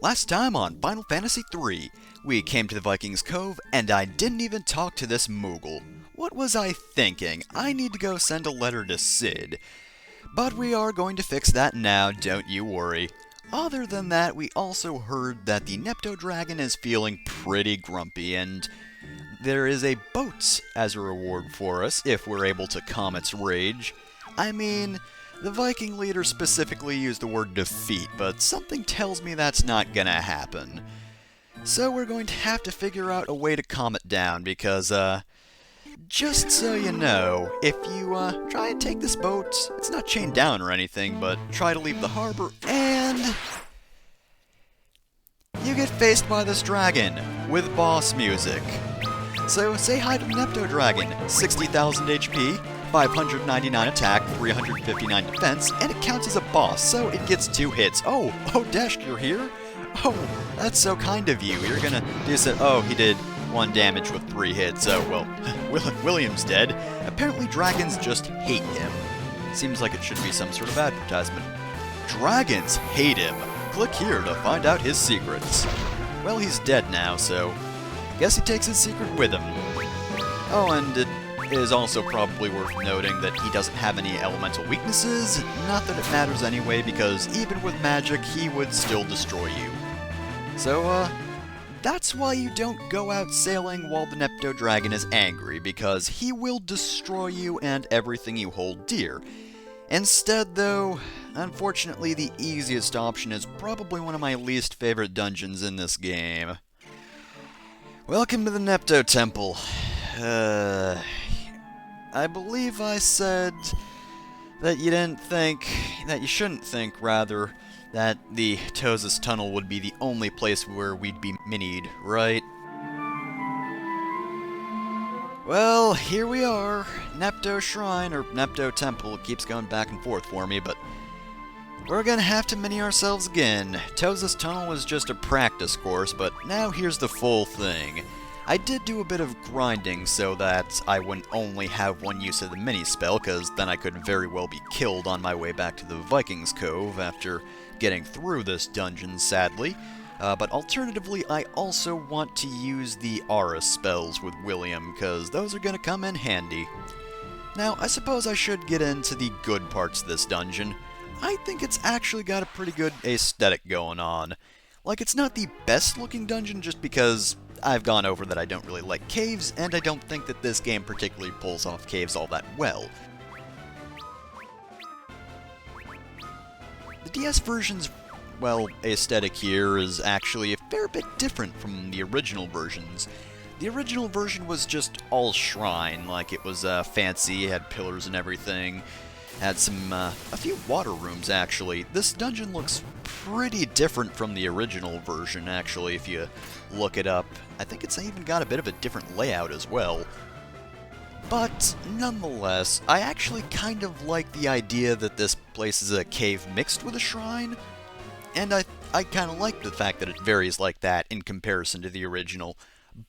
Last time on Final Fantasy III, we came to the Vikings Cove, and I didn't even talk to this Moogle. What was I thinking? I need to go send a letter to Sid. But we are going to fix that now, don't you worry. Other than that, we also heard that the Nepto Dragon is feeling pretty grumpy, and there is a boat as a reward for us if we're able to calm its rage. I mean, the Viking leader specifically used the word defeat, but something tells me that's not gonna happen. So we're going to have to figure out a way to calm it down, because, just so you know, if you, try and take this boat, it's not chained down or anything, but try to leave the harbor, and you get faced by this dragon, with boss music. So say hi to the Nepto Dragon, 60,000 HP, 599 attack, 359 defense, and it counts as a boss, so it gets 2 hits. Oh, Deshk, you're here? Oh, that's so kind of you. You're gonna do so. Oh, he did 1 damage with 3 hits. Oh, well, William's dead. Apparently dragons just hate him. Seems like it should be some sort of advertisement. Dragons hate him. Click here to find out his secrets. Well, he's dead now, so guess he takes his secret with him. Oh, and it is also probably worth noting that he doesn't have any elemental weaknesses. Not that it matters anyway, because even with magic, he would still destroy you. So, that's why you don't go out sailing while the Nepto Dragon is angry, because he will destroy you and everything you hold dear. Instead, though, unfortunately, the easiest option is probably one of my least favorite dungeons in this game. Welcome to the Nepto Temple. I believe I said that you shouldn't think, rather, that the Tozus Tunnel would be the only place where we'd be minied, right? Well, here we are. Nepto Shrine, or Nepto Temple. It keeps going back and forth for me, but we're gonna have to mini ourselves again. Tozus Tunnel was just a practice course, but now here's the full thing. I did do a bit of grinding so that I wouldn't only have one use of the mini-spell, because then I could very well be killed on my way back to the Vikings Cove after getting through this dungeon, sadly. But alternatively, I also want to use the Aura spells with William, because those are going to come in handy. Now, I suppose I should get into the good parts of this dungeon. I think it's actually got a pretty good aesthetic going on. Like, it's not the best looking dungeon just because I've gone over that I don't really like caves, and I don't think that this game particularly pulls off caves all that well. The DS version's, well, aesthetic here is actually a fair bit different from the original versions. The original version was just all shrine, like it was fancy, had pillars and everything. Had a few water rooms, actually. This dungeon looks pretty different from the original version, actually, if you look it up. I think it's even got a bit of a different layout as well. But, nonetheless, I actually kind of like the idea that this place is a cave mixed with a shrine. And I kind of like the fact that it varies like that in comparison to the original.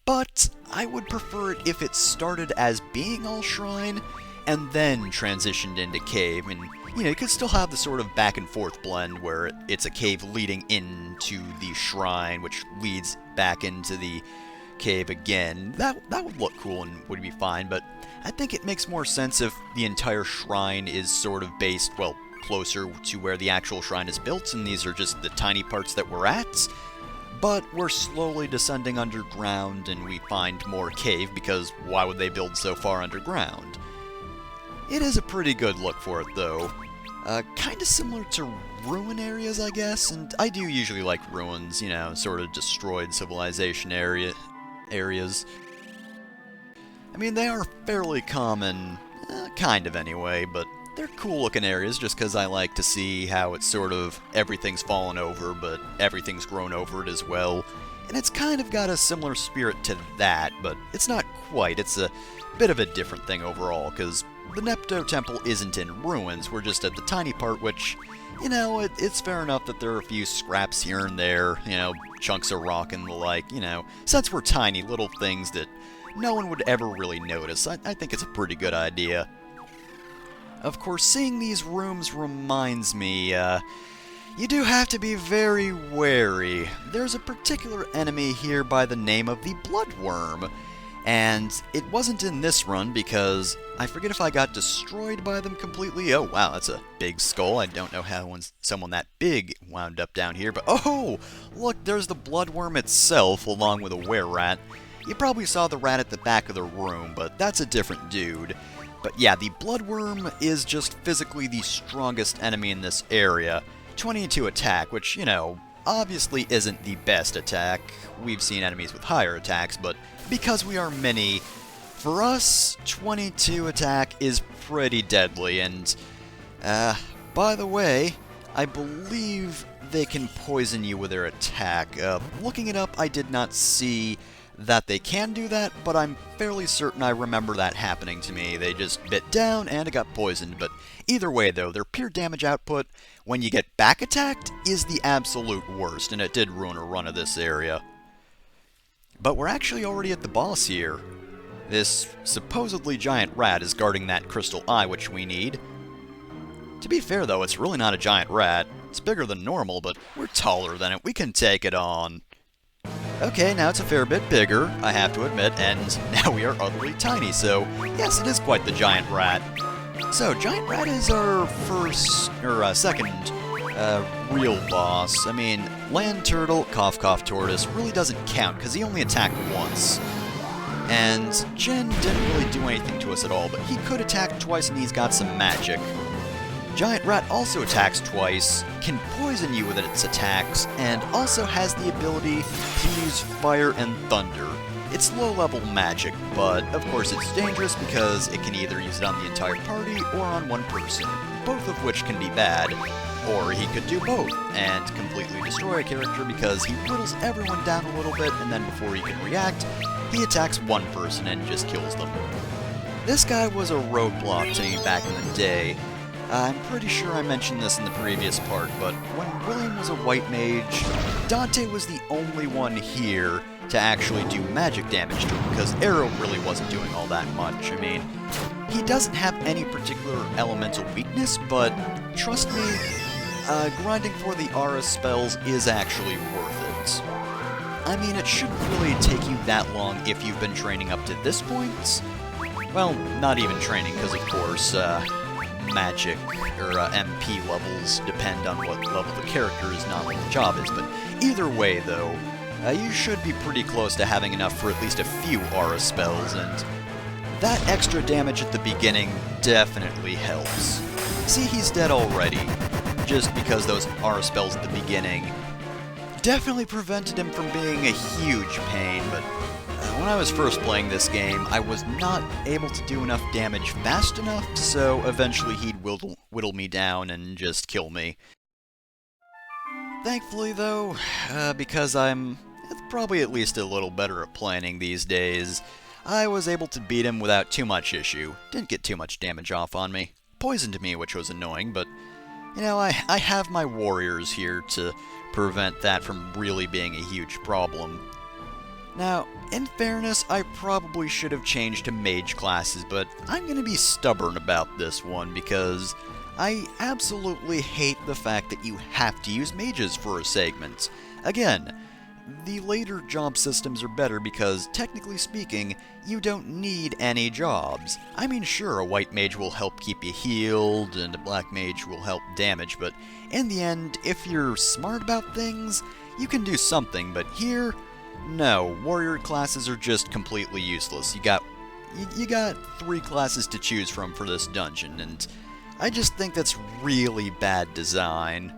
But I would prefer it if it started as being all shrine, and then transitioned into cave, and, you know, you could still have the sort of back and forth blend where it's a cave leading into the shrine, which leads back into the cave again. That would look cool and would be fine, but I think it makes more sense if the entire shrine is sort of based, well, closer to where the actual shrine is built, and these are just the tiny parts that we're at. But we're slowly descending underground, and we find more cave, because why would they build so far underground? It is a pretty good look for it, though. Kinda similar to ruin areas, I guess, and I do usually like ruins, you know, sort of destroyed civilization areas. I mean, they are fairly common, kind of anyway, but they're cool-looking areas just because I like to see how it's sort of everything's fallen over, but everything's grown over it as well. And it's kind of got a similar spirit to that, but it's not quite. It's a bit of a different thing overall, because the Nepto Temple isn't in ruins. We're just at the tiny part, which, you know, it's fair enough that there are a few scraps here and there, you know, chunks of rock and the like, you know, since we're tiny, little things that no one would ever really notice. I think it's a pretty good idea. Of course, seeing these rooms reminds me, You do have to be very wary. There's a particular enemy here by the name of the Bloodworm, and it wasn't in this run because I forget if I got destroyed by them completely. Oh wow, that's a big skull. I don't know how someone that big wound up down here, but oh! Look, there's the Bloodworm itself along with a were-rat. You probably saw the rat at the back of the room, but that's a different dude. But yeah, the Bloodworm is just physically the strongest enemy in this area. 22 attack, which, you know, obviously isn't the best attack. We've seen enemies with higher attacks, but because we are many, for us, 22 attack is pretty deadly, and, by the way, I believe they can poison you with their attack. Looking it up, I did not see that they can do that, but I'm fairly certain I remember that happening to me. They just bit down and it got poisoned, but either way though, their pure damage output when you get back attacked is the absolute worst, and it did ruin a run of this area. But we're actually already at the boss here. This supposedly giant rat is guarding that crystal eye which we need. To be fair though, it's really not a giant rat. It's bigger than normal, but we're taller than it. We can take it on. Okay, now it's a fair bit bigger, I have to admit, and now we are utterly tiny, so yes, it is quite the giant rat. So, giant rat is our second real boss. I mean, land turtle, cough cough tortoise really doesn't count, because he only attacked once. And Jin didn't really do anything to us at all, but he could attack twice and he's got some magic. Giant rat also attacks twice, can poison you with its attacks, and also has the ability to use fire and thunder. It's low-level magic, but of course it's dangerous because it can either use it on the entire party or on one person, both of which can be bad. Or he could do both, and completely destroy a character because he whittles everyone down a little bit, and then before he can react, he attacks one person and just kills them. This guy was a roadblock to me back in the day. I'm pretty sure I mentioned this in the previous part, but when William was a white mage, Dante was the only one here to actually do magic damage to him, because Arrow really wasn't doing all that much. I mean, he doesn't have any particular elemental weakness, but trust me, grinding for the aura spells is actually worth it. I mean, it shouldn't really take you that long if you've been training up to this point. Well, not even training, because of course, magic or MP levels depend on what level the character is, not what the job is, but either way though, you should be pretty close to having enough for at least a few aura spells, and that extra damage at the beginning definitely helps. See, he's dead already, just because those aura spells at the beginning definitely prevented him from being a huge pain, but when I was first playing this game, I was not able to do enough damage fast enough, so eventually he'd whittle me down and just kill me. Thankfully though, because I'm probably at least a little better at planning these days, I was able to beat him without too much issue. Didn't get too much damage off on me. Poisoned me, which was annoying, but you know, I have my warriors here to prevent that from really being a huge problem. Now, in fairness, I probably should have changed to mage classes, but I'm going to be stubborn about this one because I absolutely hate the fact that you have to use mages for a segment. Again, the later job systems are better because, technically speaking, you don't need any jobs. I mean, sure, a white mage will help keep you healed, and a black mage will help damage, but in the end, if you're smart about things, you can do something, but here, no, warrior classes are just completely useless. You got 3 classes to choose from for this dungeon, and I just think that's really bad design.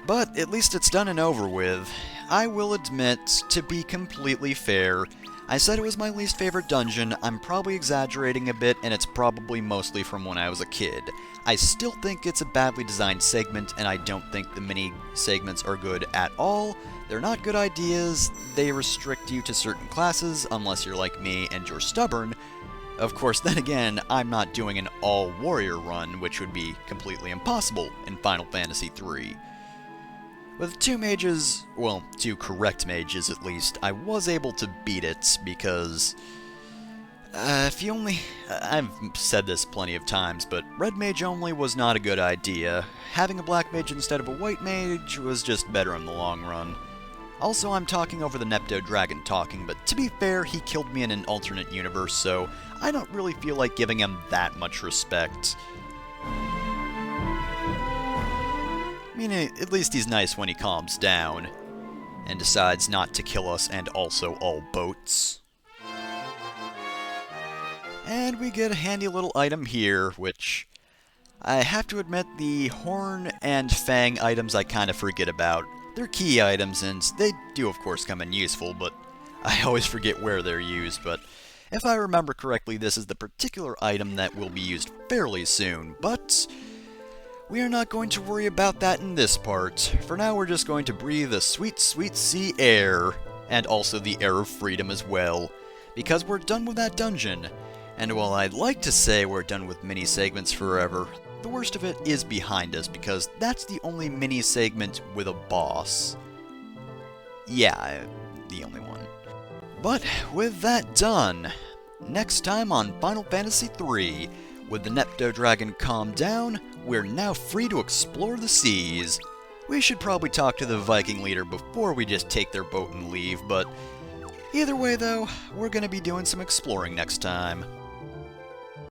But at least it's done and over with. I will admit, to be completely fair, I said it was my least favorite dungeon. I'm probably exaggerating a bit, and it's probably mostly from when I was a kid. I still think it's a badly designed segment, and I don't think the mini segments are good at all. They're not good ideas, they restrict you to certain classes, unless you're like me and you're stubborn. Of course, then again, I'm not doing an all-warrior run, which would be completely impossible in Final Fantasy III. With 2 mages, well, 2 correct mages at least, I was able to beat it because If you only... I've said this plenty of times, but red mage only was not a good idea. Having a black mage instead of a white mage was just better in the long run. Also, I'm talking over the Nepto Dragon talking, but to be fair, he killed me in an alternate universe, so I don't really feel like giving him that much respect. I mean, at least he's nice when he calms down, and decides not to kill us and also all boats. And we get a handy little item here, which I have to admit the horn and fang items I kind of forget about. They're key items, and they do of course come in useful, but I always forget where they're used. But if I remember correctly, this is the particular item that will be used fairly soon, but we are not going to worry about that in this part. For now, we're just going to breathe the sweet, sweet sea air, and also the air of freedom as well, because we're done with that dungeon. And while I'd like to say we're done with mini-segments forever, the worst of it is behind us, because that's the only mini-segment with a boss. Yeah, the only one. But with that done, next time on Final Fantasy III, with the Nepto Dragon calmed down, we're now free to explore the seas. We should probably talk to the Viking leader before we just take their boat and leave, but either way though, we're gonna be doing some exploring next time.